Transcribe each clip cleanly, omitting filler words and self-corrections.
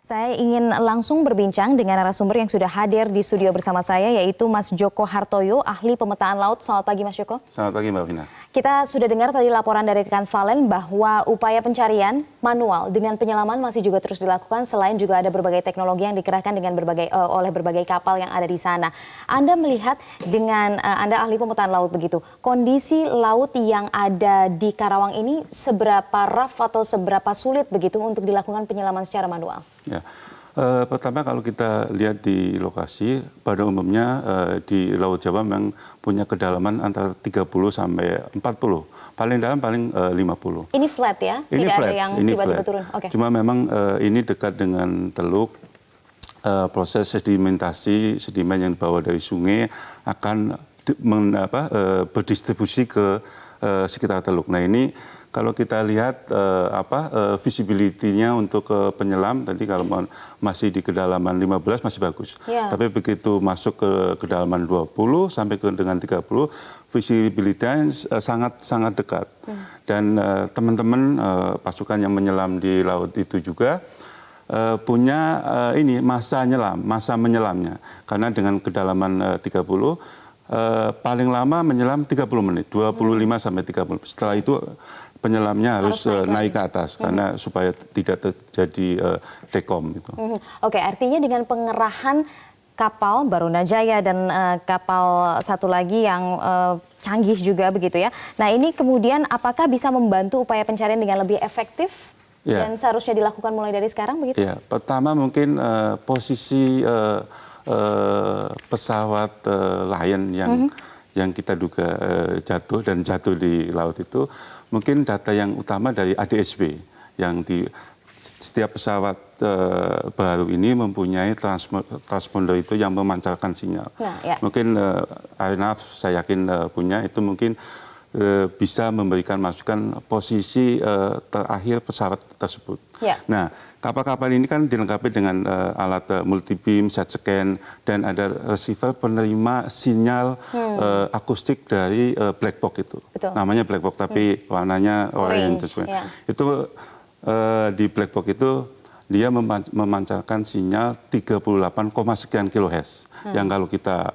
Saya ingin langsung berbincang dengan narasumber yang sudah hadir di studio bersama saya, yaitu Mas Joko Hartoyo, ahli pemetaan laut. Selamat pagi, Mas Joko. Selamat pagi, Mbak Vina. Kita sudah dengar tadi laporan dari rekan Valen bahwa upaya pencarian manual dengan penyelaman masih juga terus dilakukan, selain juga ada berbagai teknologi yang dikerahkan dengan oleh berbagai kapal yang ada di sana. Anda melihat dengan Anda ahli pemetaan laut begitu, kondisi laut yang ada di Karawang ini seberapa rough atau seberapa sulit begitu untuk dilakukan penyelaman secara manual? Ya. Pertama kalau kita lihat di lokasi, pada umumnya di Laut Jawa memang punya kedalaman antara 30 sampai 40. Paling dalam paling 50. Ini flat ya? Ini Tidak flat, ada yang tiba-tiba turun? Okay. Cuma memang ini dekat dengan teluk, proses sedimentasi, sedimen yang dibawa dari sungai akan berdistribusi ke sekitar teluk. Nah ini kalau kita lihat visibility-nya untuk penyelam, tadi kalau masih di kedalaman 15 masih bagus. Yeah. Tapi begitu masuk ke kedalaman 20 sampai dengan 30, visibility-nya sangat dekat. Dan teman-teman pasukan yang menyelam di laut itu juga punya masa menyelamnya. Karena dengan kedalaman 30, paling lama menyelam 30 menit, 25 sampai 30. Setelah itu penyelamnya harus naik ke atas karena supaya tidak terjadi dekom gitu. Oke, artinya dengan pengerahan kapal Barunajaya dan kapal satu lagi yang canggih juga begitu ya. Nah, ini kemudian apakah bisa membantu upaya pencarian dengan lebih efektif? Ya. Dan seharusnya dilakukan mulai dari sekarang begitu? Ya, pertama mungkin posisi pesawat Lion yang kita duga jatuh di laut itu, mungkin data yang utama dari ADSB yang di setiap pesawat baru ini mempunyai transponder itu yang memancarkan sinyal. Nah, ya. Mungkin Airnav saya yakin punya itu, mungkin bisa memberikan masukan posisi terakhir pesawat tersebut. Ya. Nah, kapal-kapal ini kan dilengkapi dengan alat multi-beam, side scan, dan ada receiver penerima sinyal akustik dari black box itu. Betul. Namanya black box, tapi warnanya orange. Ya. Itu di black box itu dia memancarkan sinyal 38, sekian kilohertz. Yang kalau kita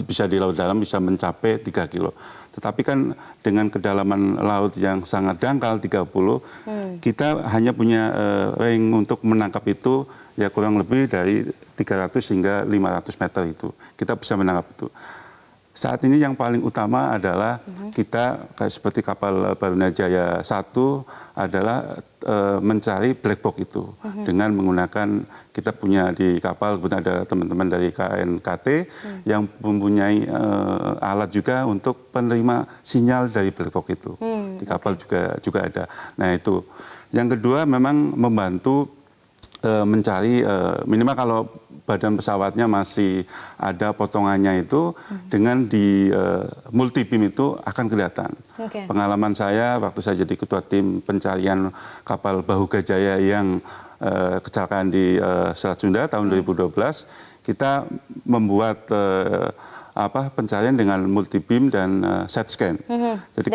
bisa di laut dalam bisa mencapai 3 kilo. Tetapi kan dengan kedalaman laut yang sangat dangkal 30, kita hanya punya range untuk menangkap itu ya kurang lebih dari 300 hingga 500 meter itu. Kita bisa menangkap itu. Saat ini yang paling utama adalah kita seperti kapal Barunajaya 1 adalah mencari black box itu dengan menggunakan, kita punya di kapal ada teman-teman dari KNKT yang mempunyai alat juga untuk penerima sinyal dari black box itu. Di kapal juga ada. Nah itu. Yang kedua memang membantu mencari minimal kalau badan pesawatnya masih ada potongannya itu, dengan di multi beam itu akan kelihatan. Okay. Pengalaman saya waktu saya jadi ketua tim pencarian kapal Bahugajaya yang kecelakaan di Selat Sunda tahun 2012, kita membuat pencarian dengan multi beam dan side scan. Jadi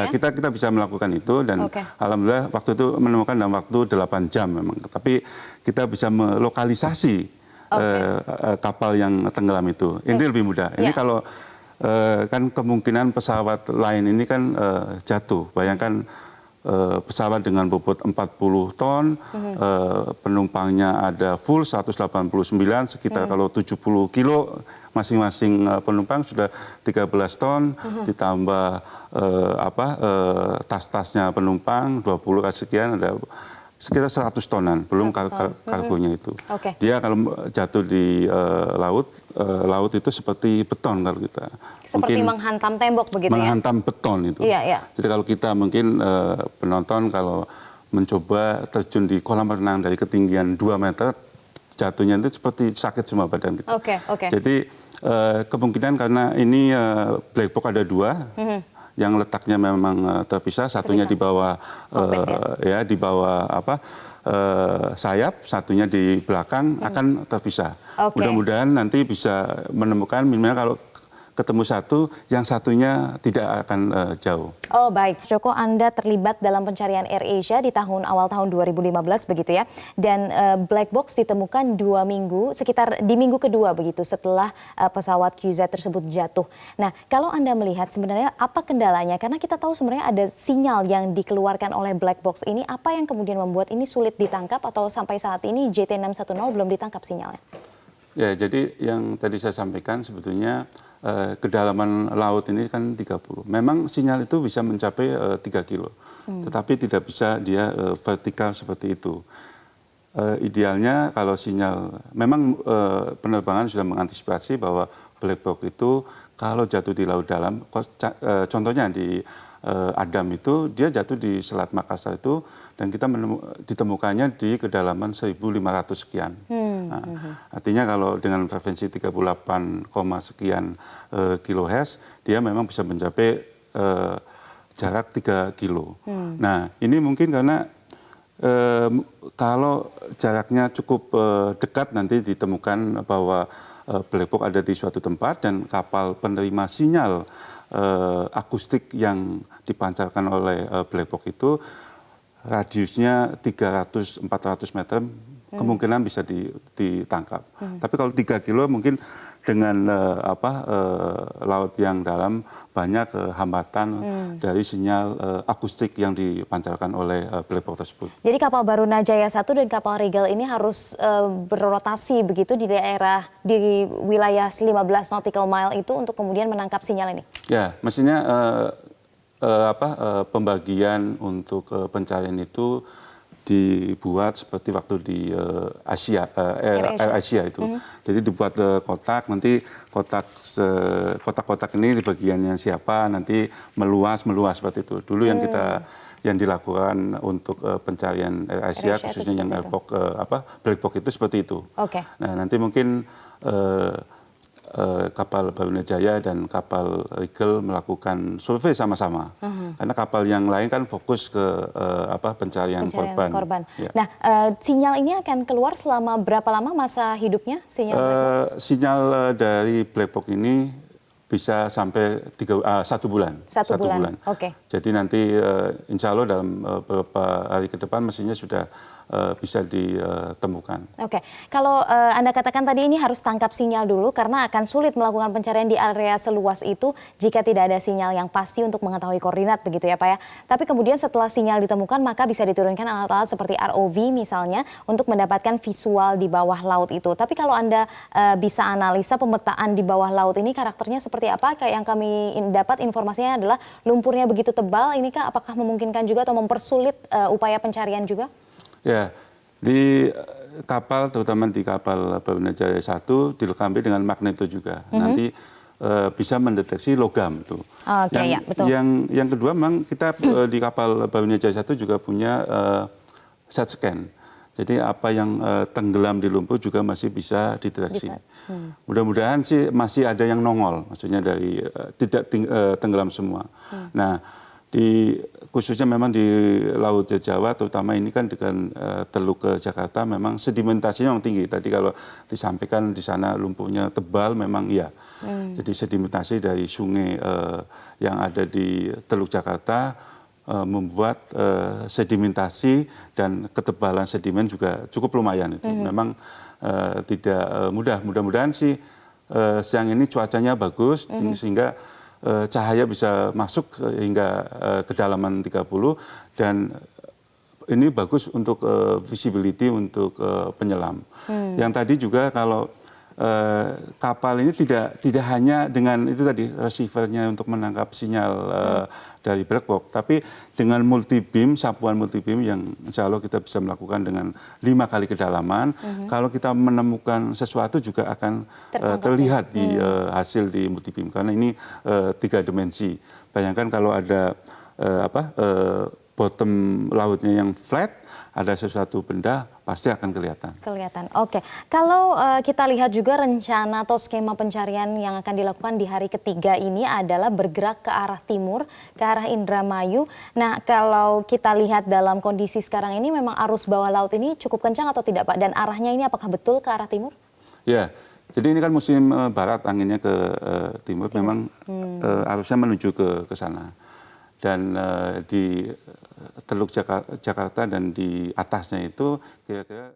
kita bisa melakukan itu, dan alhamdulillah waktu itu menemukan dalam waktu 8 jam memang. Tapi kita bisa melokalisasi kapal yang tenggelam itu. Ini lebih mudah. Ini kalau kan kemungkinan pesawat lain ini kan jatuh. Bayangkan pesawat dengan bobot 40 ton, penumpangnya ada full 189, sekitar kalau 70 kilo masing-masing penumpang sudah 13 ton, ditambah tas-tasnya penumpang 20 sekian, ada sekitar 100 tonan, belum kargonya itu. Okay. Dia kalau jatuh di laut itu seperti beton kalau kita. Seperti mungkin menghantam tembok begitu ya? Menghantam beton itu. Iya, iya. Jadi kalau kita mungkin penonton kalau mencoba terjun di kolam renang dari ketinggian 2 meter, jatuhnya itu seperti sakit semua badan kita. Jadi kemungkinan karena ini black box ada 2, yang letaknya memang terpisah, satunya di bawah di bawah sayap, satunya di belakang akan terpisah. Mudah-mudahan nanti bisa menemukan minimal kalau ketemu satu, yang satunya tidak akan jauh. Oh baik, Joko, Anda terlibat dalam pencarian AirAsia di awal tahun 2015 begitu ya, dan black box ditemukan 2 minggu, sekitar di minggu kedua begitu setelah pesawat QZ tersebut jatuh. Nah, kalau Anda melihat sebenarnya apa kendalanya? Karena kita tahu sebenarnya ada sinyal yang dikeluarkan oleh black box ini, apa yang kemudian membuat ini sulit ditangkap atau sampai saat ini JT610 belum ditangkap sinyalnya? Ya, jadi yang tadi saya sampaikan sebetulnya kedalaman laut ini kan 30. Memang sinyal itu bisa mencapai 3 kilo, tetapi tidak bisa dia vertikal seperti itu. Idealnya kalau sinyal, memang penerbangan sudah mengantisipasi bahwa black box itu kalau jatuh di laut dalam, contohnya di Adam itu dia jatuh di Selat Makassar itu, dan kita ditemukannya di kedalaman 1.500 sekian. Nah, artinya kalau dengan frekuensi 38, sekian kilohertz, dia memang bisa mencapai jarak 3 kilo. Nah, ini mungkin karena kalau jaraknya cukup dekat, nanti ditemukan bahwa black box ada di suatu tempat dan kapal penerima sinyal akustik yang dipancarkan oleh black box itu radiusnya 300-400 meter, kemungkinan bisa ditangkap. Tapi kalau 3 kilo mungkin dengan laut yang dalam, banyak hambatan dari sinyal akustik yang dipancarkan oleh black box tersebut. Jadi kapal Barunajaya 1 dan kapal Regal ini harus berrotasi begitu di wilayah 15 nautical mile itu untuk kemudian menangkap sinyal ini? Ya, mestinya pembagian untuk pencarian itu dibuat seperti waktu di AirAsia itu. Jadi dibuat kotak, nanti kotak-kotak ini di bagiannya siapa, nanti meluas seperti itu. Dulu yang dilakukan untuk pencarian AirAsia, khususnya yang black box itu seperti itu. Okay. Nah, nanti mungkin kapal Barunajaya dan kapal Regal melakukan survei sama-sama, karena kapal yang lain kan fokus ke pencarian korban. Ya. Nah, sinyal ini akan keluar selama berapa lama masa hidupnya sinyal black box? Sinyal dari black box ini bisa sampai 1 bulan. Satu bulan. Oke. Jadi nanti insya Allah dalam beberapa hari ke depan mesinnya sudah bisa ditemukan. Oke, kalau Anda katakan tadi ini harus tangkap sinyal dulu karena akan sulit melakukan pencarian di area seluas itu jika tidak ada sinyal yang pasti untuk mengetahui koordinat begitu ya Pak ya. Tapi kemudian setelah sinyal ditemukan maka bisa diturunkan alat-alat seperti ROV misalnya untuk mendapatkan visual di bawah laut itu. Tapi kalau Anda bisa analisa pemetaan di bawah laut ini karakternya seperti apa? Kayak yang kami dapat informasinya adalah lumpurnya begitu tebal, ini Kak apakah memungkinkan juga atau mempersulit upaya pencarian juga? Ya, di kapal, terutama di kapal Barunajaya 1, dilengkapi dengan magneto juga. Nanti bisa mendeteksi logam tuh. Okay, betul. Yang kedua, memang kita di kapal Barunajaya 1 juga punya side scan. Jadi apa yang tenggelam di lumpur juga masih bisa dideteksi. Mudah-mudahan sih masih ada yang nongol, maksudnya dari tidak tenggelam semua. Nah, khususnya memang di Laut Jawa, terutama ini kan dengan Teluk ke Jakarta, memang sedimentasinya memang tinggi. Tadi kalau disampaikan di sana lumpurnya tebal, memang iya. Jadi sedimentasi dari sungai yang ada di Teluk Jakarta membuat sedimentasi dan ketebalan sedimen juga cukup lumayan itu. Memang tidak mudah. Mudah-mudahan sih siang ini cuacanya bagus sehingga cahaya bisa masuk hingga kedalaman 30, dan ini bagus untuk visibility untuk penyelam. Yang tadi juga kalau kapal ini tidak hanya dengan itu tadi receivernya untuk menangkap sinyal dari black box, tapi dengan multi beam, sapuan multi beam yang insya Allah kita bisa melakukan dengan 5 kali kedalaman. Kalau kita menemukan sesuatu juga akan terlihat di hasil di multi beam, karena ini 3 dimensi. Bayangkan kalau ada bottom lautnya yang flat, ada sesuatu benda pasti akan kelihatan. Oke. Kalau kita lihat juga rencana atau skema pencarian yang akan dilakukan di hari ketiga ini adalah bergerak ke arah timur, ke arah Indramayu. Nah, kalau kita lihat dalam kondisi sekarang ini memang arus bawah laut ini cukup kencang atau tidak Pak? Dan arahnya ini apakah betul ke arah timur? Ya, Jadi ini kan musim barat, anginnya ke timur, memang arusnya menuju ke sana. Dan di Teluk Jakarta dan di atasnya itu kira-kira